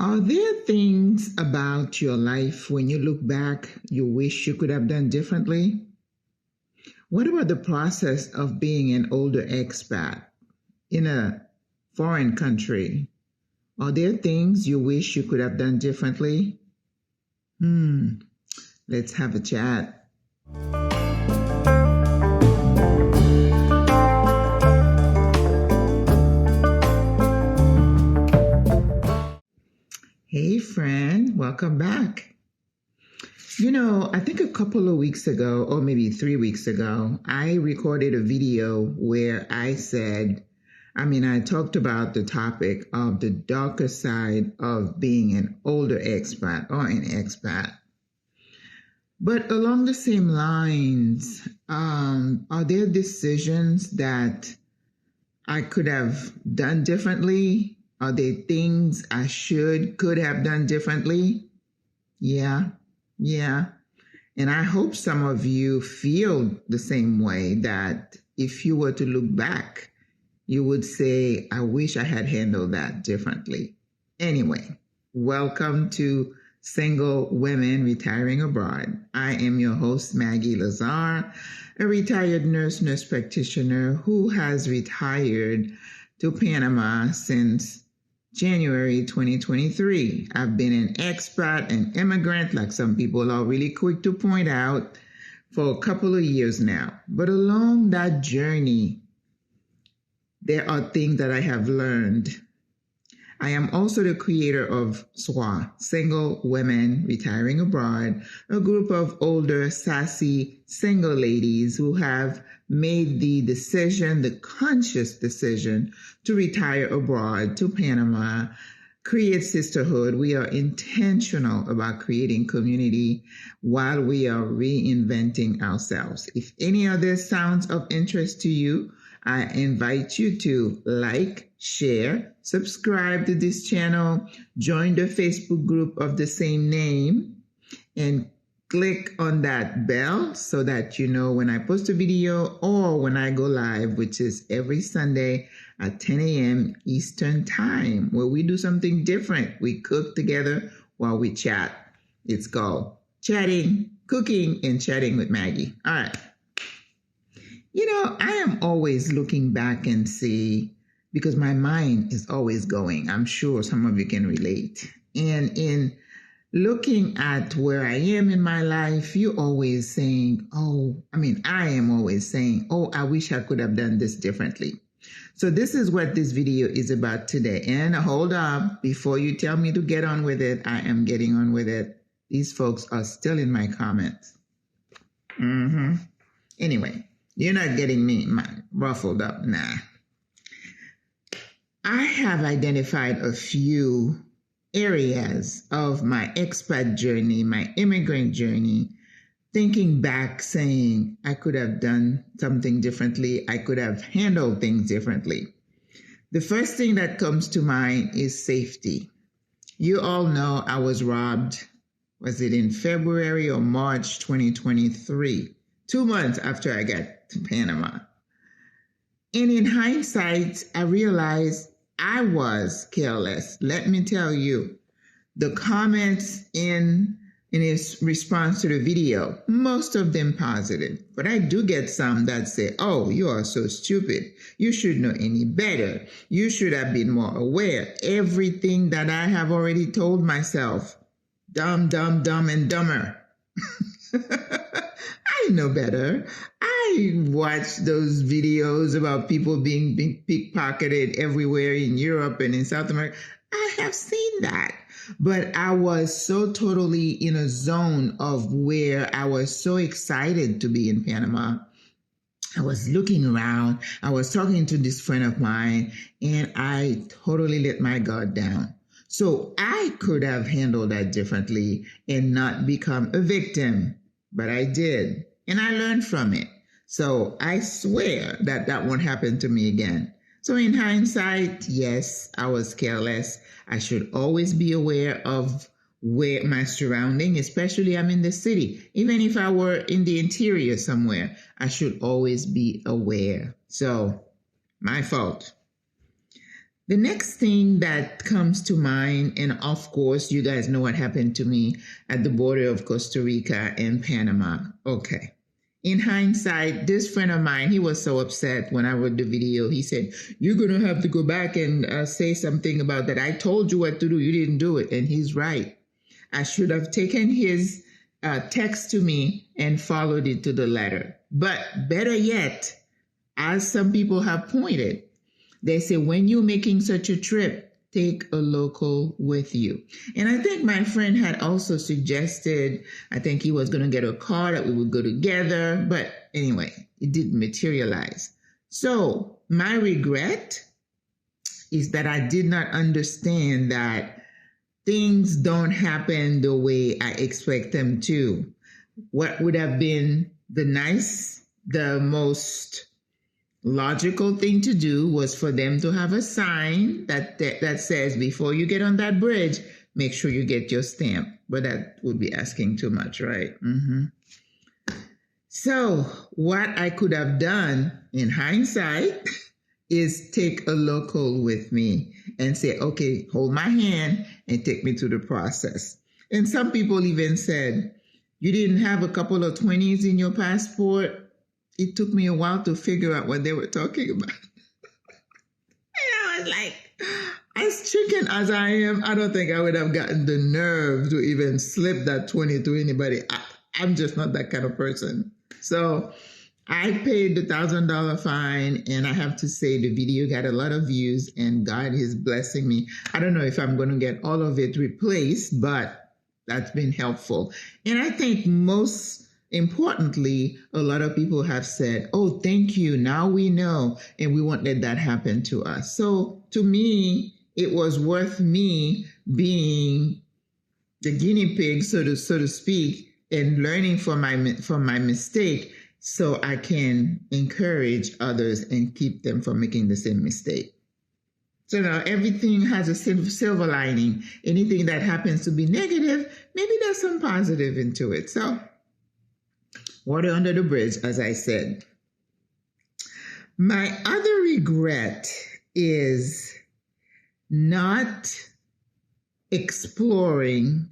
Are there things about your life when you look back you wish you could have done differently? What about the process of being an older expat in a foreign country? Are there things you wish you could have done differently? Let's have a chat. Hey friend, welcome back. I think a couple of weeks ago, or maybe 3 weeks ago, I recorded a video where I talked about the topic of the darker side of being an older expat or an expat. But along the same lines, are there decisions that I could have done differently? Are there things I could have done differently? Yeah. And I hope some of you feel the same way, that if you were to look back, you would say, I wish I had handled that differently. Anyway, welcome to Single Women Retiring Abroad. I am your host, Maggie Lazar, a retired nurse practitioner who has retired to Panama since January 2023. I've been an expat, an immigrant, like some people are really quick to point out, for a couple of years now. But along that journey, there are things that I have learned. I am also the creator of SWRA, Single Women Retiring Abroad, a group of older, sassy, single ladies who have made the conscious decision to retire abroad to Panama, create sisterhood. We are intentional about creating community while we are reinventing ourselves. If any of this sounds of interest to you, I invite you to like, share, subscribe to this channel, join the Facebook group of the same name, and click on that bell so that you know when I post a video or when I go live, which is every Sunday at 10 a.m. Eastern Time, where we do something different. We cook together while we chat. It's called Cooking and Chatting with Maggie. All right. I am always looking back and see, because my mind is always going. I'm sure some of you can relate. And in looking at where I am in my life, you're always saying, I am always saying, I wish I could have done this differently. So this is what this video is about today. And hold up, before you tell me to get on with it, I am getting on with it. These folks are still in my comments. Anyway, you're not getting me ruffled up. Nah. I have identified a few areas of my expat journey, my immigrant journey, thinking back, saying I could have done something differently. I could have handled things differently. The first thing that comes to mind is safety. You all know I was robbed. Was it in February or March 2023? 2 months after I got to Panama. And in hindsight, I realized I was careless. Let me tell you, the comments in his response to the video, most of them positive, but I do get some that say, you are so stupid. You should know any better. You should have been more aware. Everything that I have already told myself, dumb, and dumber. I know better. I watched those videos about people being pickpocketed everywhere in Europe and in South America. I have seen that. But I was so totally in a zone of where I was so excited to be in Panama. I was looking around. I was talking to this friend of mine, and I totally let my guard down. So I could have handled that differently and not become a victim. But I did, and I learned from it. So I swear that won't happen to me again. So in hindsight, yes, I was careless. I should always be aware of where my surrounding, especially I'm in the city. Even if I were in the interior somewhere, I should always be aware. So my fault. The next thing that comes to mind, and of course, you guys know what happened to me at the border of Costa Rica and Panama. Okay. In hindsight, this friend of mine, he was so upset when I wrote the video. He said, "You're going to have to go back and say something about that. I told you what to do. You didn't do it." And he's right. I should have taken his text to me and followed it to the letter. But better yet, as some people have pointed, they say when you're making such a trip, take a local with you. And I think my friend had also suggested, I think he was going to get a car that we would go together. But anyway, it didn't materialize. So my regret is that I did not understand that things don't happen the way I expect them to. What would have been the most logical thing to do was for them to have a sign that says, before you get on that bridge, make sure you get your stamp. But that would be asking too much, right? So what I could have done in hindsight is take a local with me and say, okay, hold my hand and take me through the process. And some people even said, you didn't have a couple of 20s in your passport? It took me a while to figure out what they were talking about. And I was like, as chicken as I am, I don't think I would have gotten the nerve to even slip that 20 to anybody. I'm just not that kind of person. So I paid the $1,000 fine, and I have to say the video got a lot of views, and God is blessing me. I don't know if I'm going to get all of it replaced, but that's been helpful. And I think most importantly, a lot of people have said, oh, thank you. Now we know, and we won't let that happen to us. So to me, it was worth me being the guinea pig, so to speak, and learning from my mistake so I can encourage others and keep them from making the same mistake. So now everything has a silver lining. Anything that happens to be negative, maybe there's some positive into it. So water under the bridge, as I said. My other regret is not exploring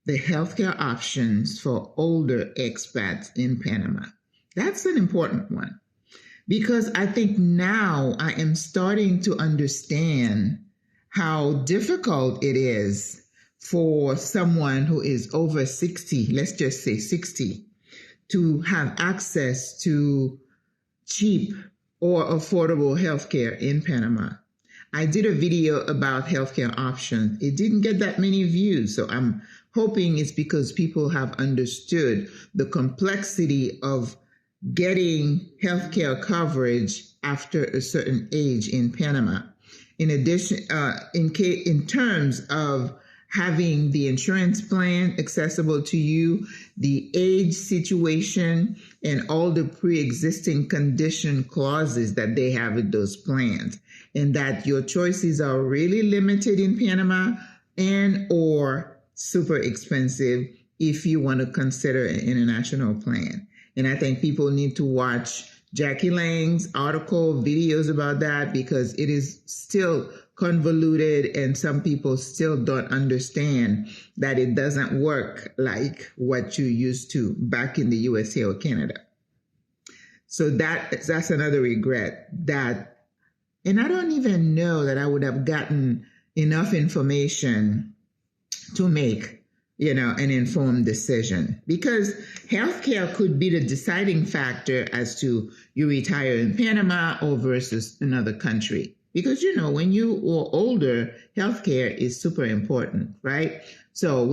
the healthcare options for older expats in Panama. That's an important one because I think now I am starting to understand how difficult it is for someone who is over 60, let's just say 60, to have access to cheap or affordable healthcare in Panama. I did a video about healthcare options. It didn't get that many views, so I'm hoping it's because people have understood the complexity of getting healthcare coverage after a certain age in Panama. In addition, in terms of having the insurance plan accessible to you, the age situation, and all the pre-existing condition clauses that they have with those plans, and that your choices are really limited in Panama and or super expensive if you want to consider an international plan. And I think people need to watch Jackie Lang's article, videos about that, because it is still convoluted and some people still don't understand that it doesn't work like what you used to back in the USA or Canada. So that's another regret that, and I don't even know that I would have gotten enough information to make, an informed decision, because healthcare could be the deciding factor as to you retire in Panama or versus another country. Because, when you are older, healthcare is super important, right? So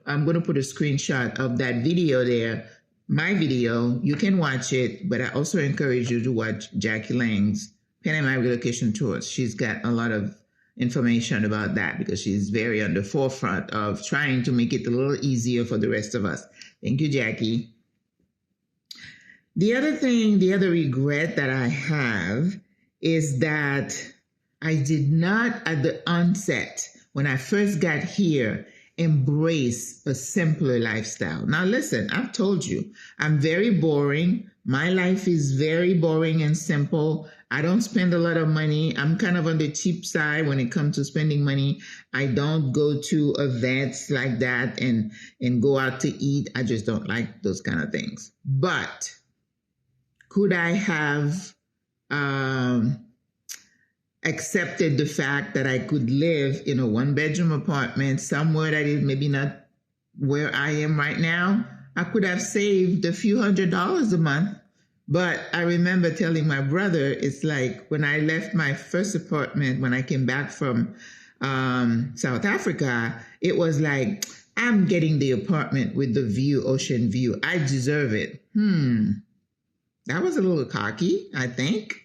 I'm going to put a screenshot of that video there, my video. You can watch it, but I also encourage you to watch Jackie Lang's Panama Relocation Tours. She's got a lot of information about that because she's very on the forefront of trying to make it a little easier for the rest of us. Thank you, Jackie. The other regret that I have is that I did not, at the onset, when I first got here, embrace a simpler lifestyle. Now, listen, I've told you, I'm very boring. My life is very boring and simple. I don't spend a lot of money. I'm kind of on the cheap side when it comes to spending money. I don't go to events like that and go out to eat. I just don't like those kind of things. But could I have accepted the fact that I could live in a 1-bedroom apartment somewhere that is maybe not where I am right now? I could have saved a few $100s a month. But I remember telling my brother, it's like when I left my first apartment, when I came back from South Africa, it was like, I'm getting the apartment with the view, ocean view. I deserve it. That was a little cocky, I think.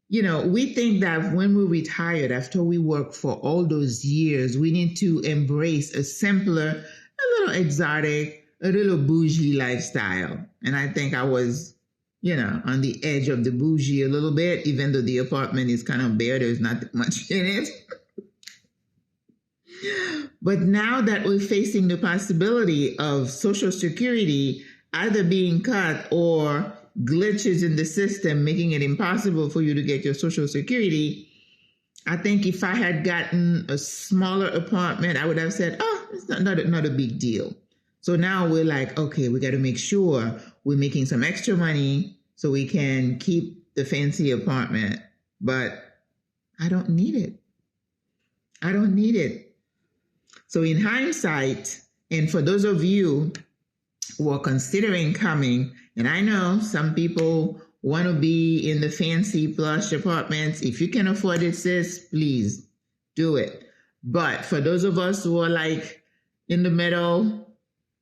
You know, we think that when we're retired, after we work for all those years, we need to embrace a simpler, a little exotic, a little bougie lifestyle. And I think I was, you know, on the edge of the bougie a little bit, even though the apartment is kind of bare, there's not much in it. But now that we're facing the possibility of Social Security either being cut or glitches in the system making it impossible for you to get your Social Security, I think if I had gotten a smaller apartment, I would have said, oh, it's not a big deal. So now we're like, okay, we got to make sure we're making some extra money so we can keep the fancy apartment. But I don't need it. I don't need it. So in hindsight, and for those of you who are considering coming, and I know some people want to be in the fancy plush apartments. If you can afford it, sis, please do it. But for those of us who are like in the middle,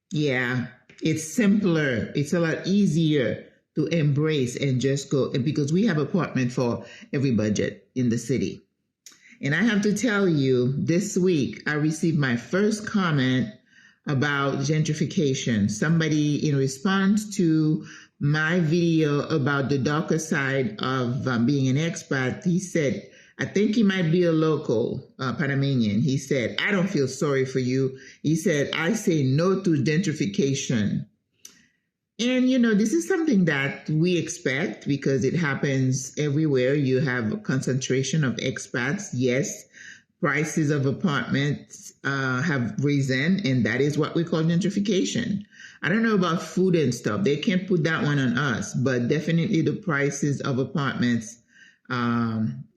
yeah, it's simpler. It's a lot easier to embrace and just go, because we have apartment for every budget in the city. And I have to tell you, this week I received my first comment about gentrification. Somebody, in response to my video about the darker side of being an expat, he said, I think he might be a local Panamanian. He said, I don't feel sorry for you. He said, I say no to gentrification. And, you know, this is something that we expect because it happens everywhere. You have a concentration of expats. Yes, prices of apartments have risen, and that is what we call gentrification. I don't know about food and stuff. They can't put that one on us, but definitely the prices of apartments.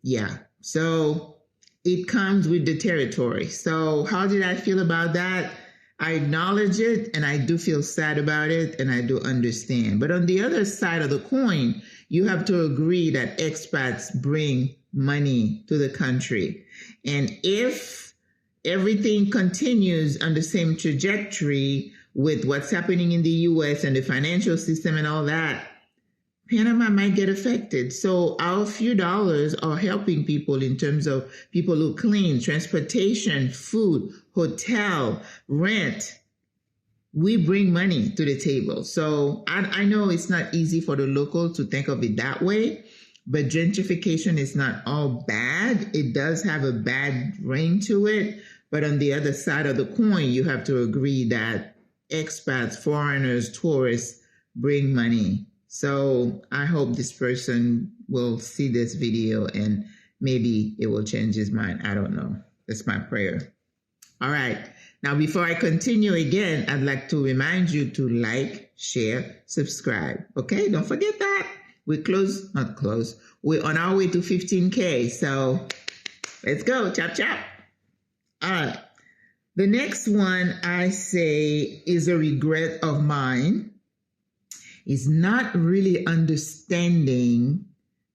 Yeah. So it comes with the territory. So how did I feel about that? I acknowledge it, and I do feel sad about it, and I do understand. But on the other side of the coin, you have to agree that expats bring money to the country. And if everything continues on the same trajectory with what's happening in the U.S. and the financial system and all that, Panama might get affected. So our few dollars are helping people in terms of people who clean, transportation, food, hotel, rent. We bring money to the table. So I know it's not easy for the local to think of it that way, but gentrification is not all bad. It does have a bad ring to it. But on the other side of the coin, you have to agree that expats, foreigners, tourists bring money. So I hope this person will see this video and maybe it will change his mind. I don't know. That's my prayer. All right. Now, before I continue again, I'd like to remind you to like, share, subscribe. Okay? Don't forget that. We're We're on our way to 15K. So let's go. Chop, chop. All right. The next one I say is a regret of mine. Is not really understanding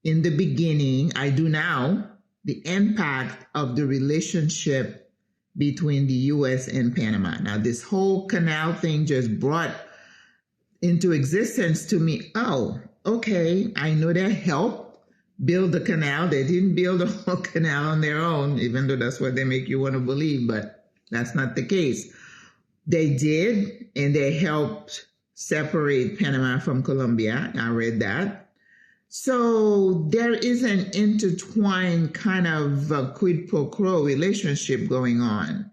in the beginning, I do now, the impact of the relationship between the U.S. and Panama. Now, this whole canal thing just brought into existence to me, oh, okay, I know they helped build the canal. They didn't build the whole canal on their own, even though that's what they make you want to believe, but that's not the case. They did, and they helped separate Panama from Colombia. I read that. So there is an intertwined kind of quid pro quo relationship going on.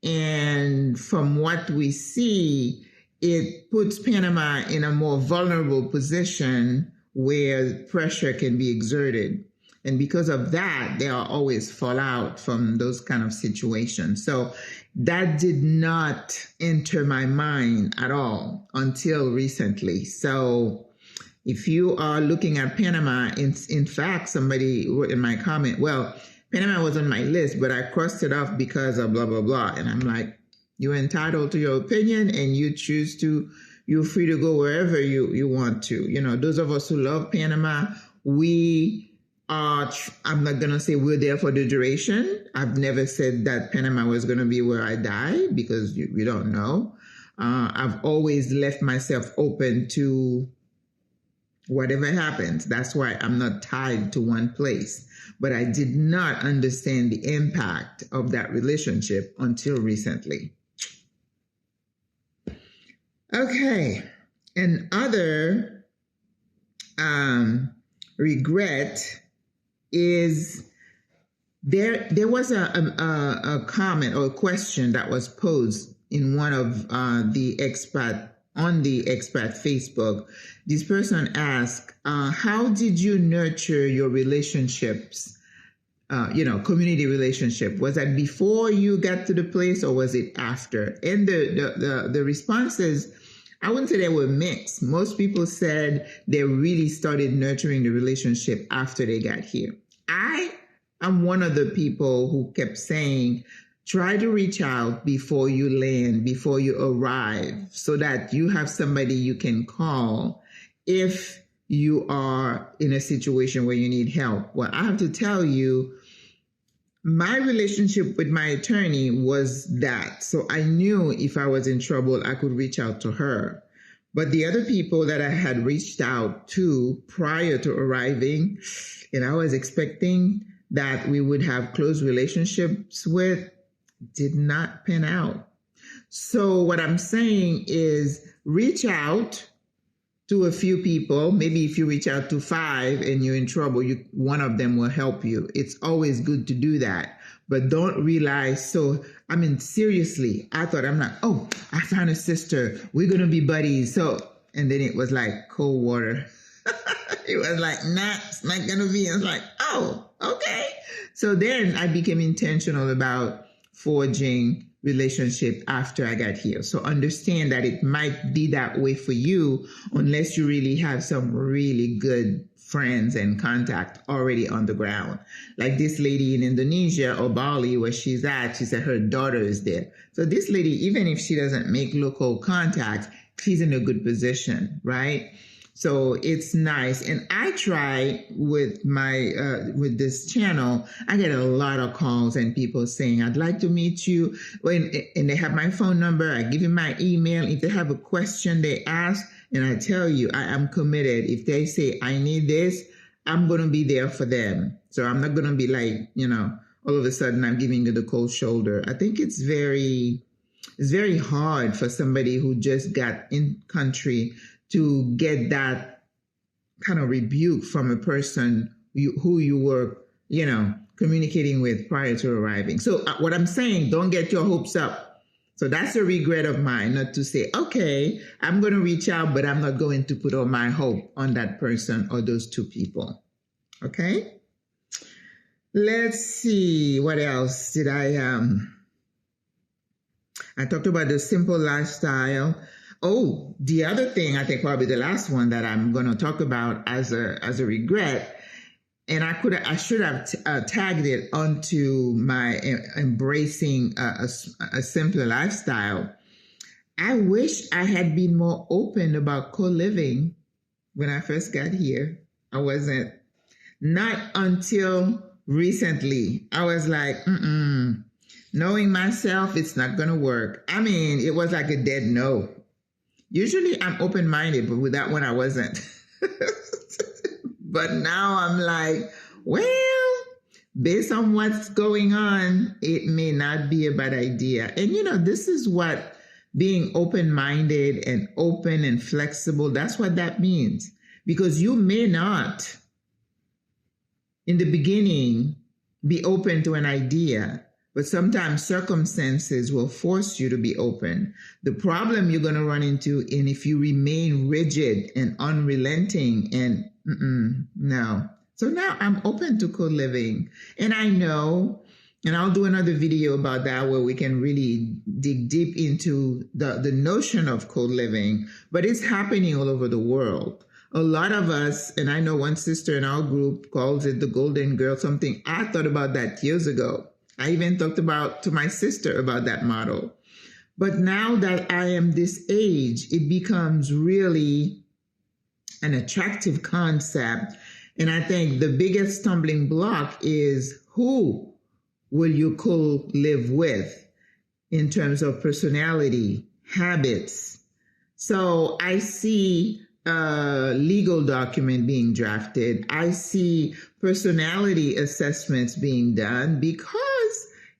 And from what we see, it puts Panama in a more vulnerable position where pressure can be exerted. And because of that, there are always fallout from those kind of situations. So that did not enter my mind at all until recently. So if you are looking at Panama, in fact, somebody wrote in my comment, well, Panama was on my list, but I crossed it off because of blah, blah, blah. And I'm like, you're entitled to your opinion and you choose to, you're free to go wherever you want to. You know, those of us who love Panama, we are, I'm not going to say we're there for the duration. I've never said that Panama was going to be where I die because we don't know. I've always left myself open to whatever happens. That's why I'm not tied to one place. But I did not understand the impact of that relationship until recently. Okay. Another regret is there was a comment or a question that was posed in one of the Expat, on the Expat Facebook. This person asked, how did you nurture your relationships, community relationship? Was that before you got to the place or was it after? And the responses, I wouldn't say they were mixed. Most people said they really started nurturing the relationship after they got here. I'm one of the people who kept saying, try to reach out before you land, before you arrive, so that you have somebody you can call if you are in a situation where you need help. Well, I have to tell you, my relationship with my attorney was that. So I knew if I was in trouble, I could reach out to her. But the other people that I had reached out to prior to arriving, and I was expecting that we would have close relationships with, did not pan out. So what I'm saying is reach out to a few people. Maybe if you reach out to 5 and you're in trouble, one of them will help you. It's always good to do that. But don't realize, seriously, I thought, oh, I found a sister. We're going to be buddies. And then it was like cold water. It was like, nah, it's not going to be. I was like, oh, okay. So then I became intentional about forging relationship after I got here. So understand that it might be that way for you unless you really have some really good friends and contact already on the ground. Like this lady in Indonesia or Bali where she's at, she said her daughter is there. So this lady, even if she doesn't make local contacts, she's in a good position, right? So it's nice. And I try with my, with this channel, I get a lot of calls and people saying, I'd like to meet you. And they have my phone number. I give you my email. If they have a question, they ask, and I tell you, I am committed. If they say, I need this, I'm going to be there for them. So I'm not going to be like, all of a sudden I'm giving you the cold shoulder. I think it's very hard for somebody who just got in country to get that kind of rebuke from a person who you were, communicating with prior to arriving. So what I'm saying, don't get your hopes up. So that's a regret of mine, not to say, okay, I'm going to reach out, but I'm not going to put all my hope on that person or those 2 people. Okay? Let's see. What else did I talked about the simple lifestyle. Oh, the other thing, I think probably the last one that I'm going to talk about as a regret, and I should have tagged it onto my embracing a simpler lifestyle. I wish I had been more open about co-living when I first got here. I wasn't. Not until recently. I was like, knowing myself, it's not going to work. It was like a dead no. Usually I'm open-minded, but with that one, I wasn't. But now I'm like, well, based on what's going on, it may not be a bad idea. And, this is what being open-minded and open and flexible, that's what that means. Because you may not, in the beginning, be open to an idea, but sometimes circumstances will force you to be open. The problem you're going to run into, and if you remain rigid and unrelenting and no. So now I'm open to co-living, and I know, and I'll do another video about that where we can really dig deep into the notion of co-living, but it's happening all over the world. A lot of us, and I know one sister in our group calls it the golden girl something. I thought about that years ago. I even talked to my sister about that model. But now that I am this age, it becomes really an attractive concept. And I think the biggest stumbling block is who will you co-live with in terms of personality, habits. So I see a legal document being drafted. I see personality assessments being done because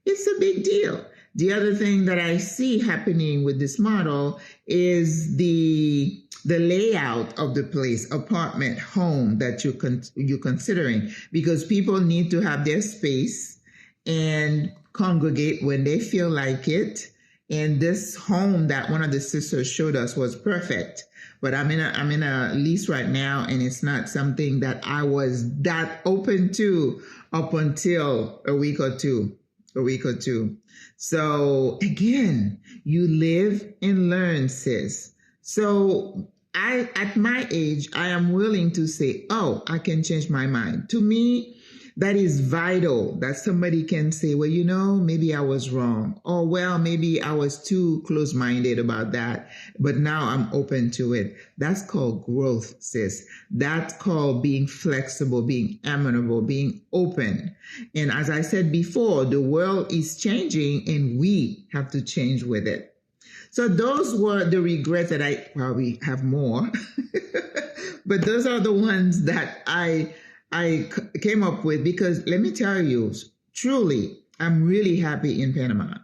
it's a big deal. The other thing that I see happening with this model is the layout of the place, apartment, home that you're considering, because people need to have their space and congregate when they feel like it. And this home that one of the sisters showed us was perfect. But I'm in a lease right now, and it's not something that I was that open to up until a week or two. So again, you live and learn, sis. So at my age, I am willing to say, oh, I can change my mind. To me, that is vital, that somebody can say, well, maybe I was wrong. Or, well, maybe I was too close-minded about that, but now I'm open to it. That's called growth, sis. That's called being flexible, being amenable, being open. And as I said before, the world is changing and we have to change with it. So those were the regrets that I probably have more, but those are the ones that I came up with, because let me tell you, truly, I'm really happy in Panama.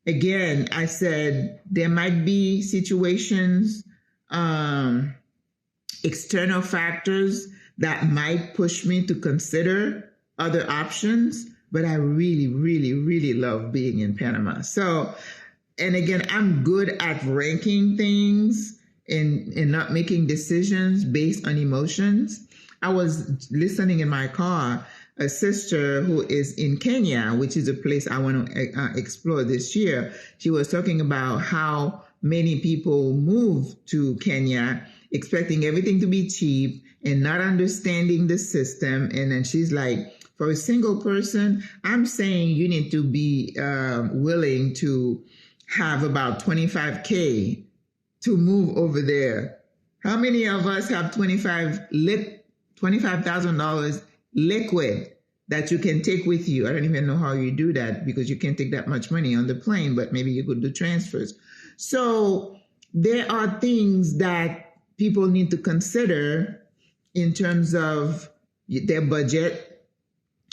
Again, I said there might be situations, external factors that might push me to consider other options, but I really, really, really love being in Panama. So, and again, I'm good at ranking things and not making decisions based on emotions. I was listening in my car, a sister who is in Kenya, which is a place I want to explore this year. She was talking about how many people move to Kenya expecting everything to be cheap and not understanding the system. And then she's like, for a single person, I'm saying you need to be willing to have about $25K to move over there. How many of us have $25,000 liquid that you can take with you? I don't even know how you do that, because you can't take that much money on the plane, but maybe you could do transfers. So there are things that people need to consider in terms of their budget,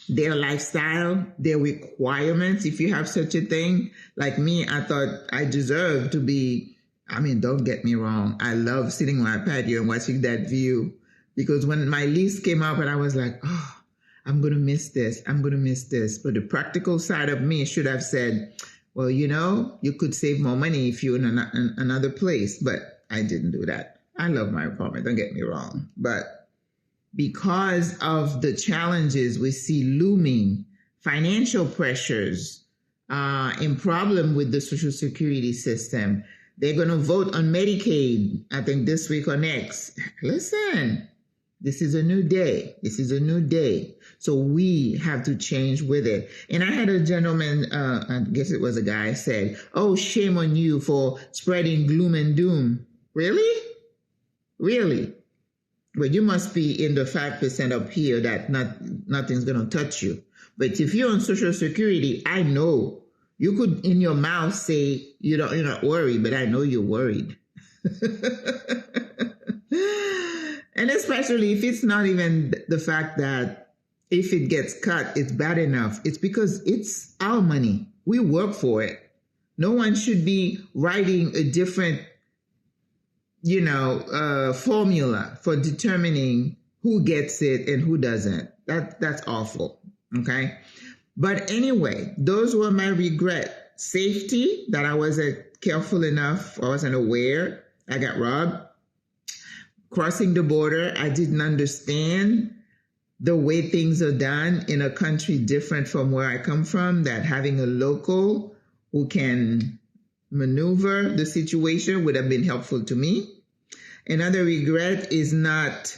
their lifestyle, their requirements. If you have such a thing, like me, I thought I deserved to be, don't get me wrong, I love sitting on my patio and watching that view. Because when my lease came up and I was like, oh, I'm going to miss this. But the practical side of me should have said, well, you could save more money if you're in another place. But I didn't do that. I love my apartment, don't get me wrong. But because of the challenges we see looming, financial pressures, and problem with the Social Security system, they're going to vote on Medicaid, I think this week or next. Listen. This is a new day. So we have to change with it. And I had a gentleman, I guess it was a guy, said, oh, shame on you for spreading gloom and doom. Really? Well, you must be in the 5% up here that nothing's going to touch you. But if you're on Social Security, I know you could in your mouth say you're not worried, but I know you're worried. And especially if it's not even the fact that if it gets cut, it's bad enough. It's because it's our money. We work for it. No one should be writing a different, formula for determining who gets it and who doesn't. That's awful. Okay. But anyway, those were my regrets. Safety, that I wasn't careful enough, I wasn't aware, I got robbed. Crossing the border, I didn't understand the way things are done in a country different from where I come from, that having a local who can maneuver the situation would have been helpful to me. Another regret is not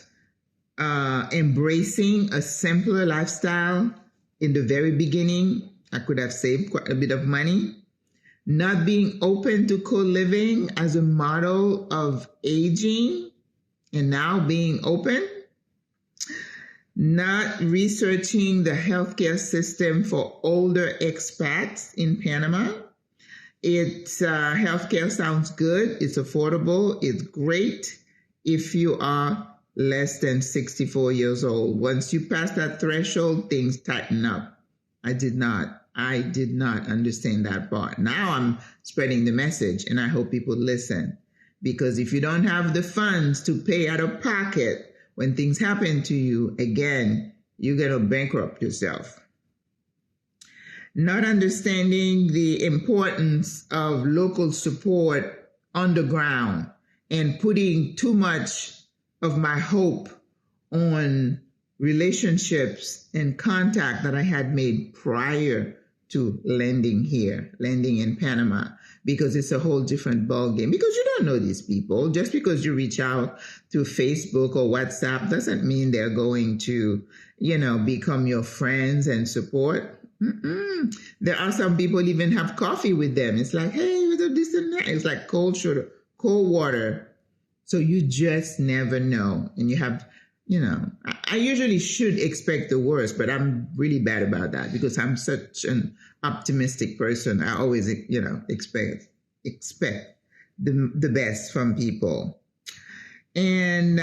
embracing a simpler lifestyle in the very beginning. I could have saved quite a bit of money. Not being open to co-living as a model of aging and now being open. Not researching the healthcare system for older expats in Panama. It's healthcare sounds good. It's affordable. It's great if you are less than 64 years old. Once you pass that threshold, things tighten up. I did not understand that part. Now I'm spreading the message, and I hope people listen. Because if you don't have the funds to pay out of pocket when things happen to you, again, you're going to bankrupt yourself. Not understanding the importance of local support on the ground and putting too much of my hope on relationships and contact that I had made prior to landing here, landing in Panama, because it's a whole different ballgame. Because you don't know these people. Just because you reach out through Facebook or WhatsApp doesn't mean they're going to, become your friends and support. There are some people even have coffee with them. It's like, hey, we do this and that. It's like cold sugar, cold water. So you just never know. And you have, I usually should expect the worst, but I'm really bad about that because I'm such an optimistic person. I always, expect the best from people. And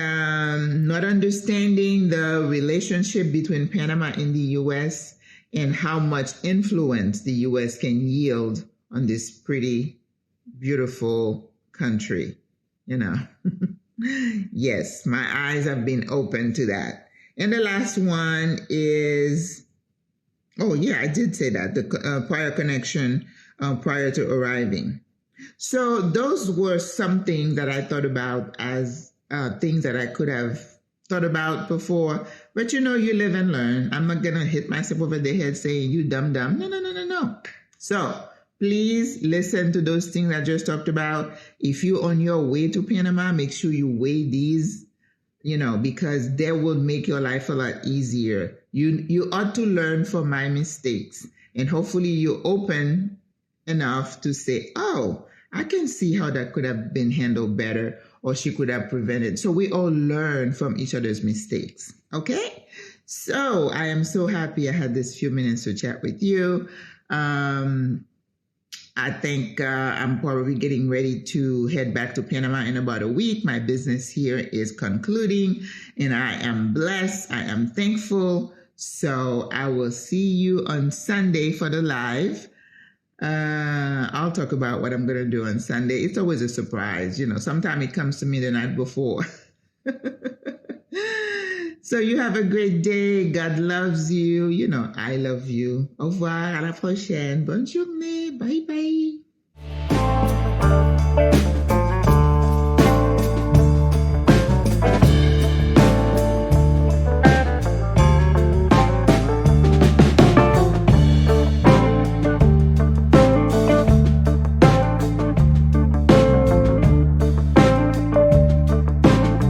not understanding the relationship between Panama and the U.S. and how much influence the U.S. can yield on this pretty, beautiful country, Yes, my eyes have been open to that. And the last one is, I did say that, the prior connection prior to arriving. So those were something that I thought about as things that I could have thought about before. But you live and learn. I'm not going to hit myself over the head saying, you dumb. No. So please listen to those things I just talked about. If you're on your way to Panama, make sure you weigh these, because they will make your life a lot easier. You ought to learn from my mistakes. And hopefully you're open enough to say, I can see how that could have been handled better, or she could have prevented. So we all learn from each other's mistakes. Okay? So I am so happy I had this few minutes to chat with you. I think I'm probably getting ready to head back to Panama in about a week. My business here is concluding, and I am blessed. I am thankful. So I will see you on Sunday for the live. I'll talk about what I'm going to do on Sunday. It's always a surprise. Sometimes it comes to me the night before. So you have a great day. God loves you. I love you. Au revoir. À la prochaine. Bonne journée. Bye bye.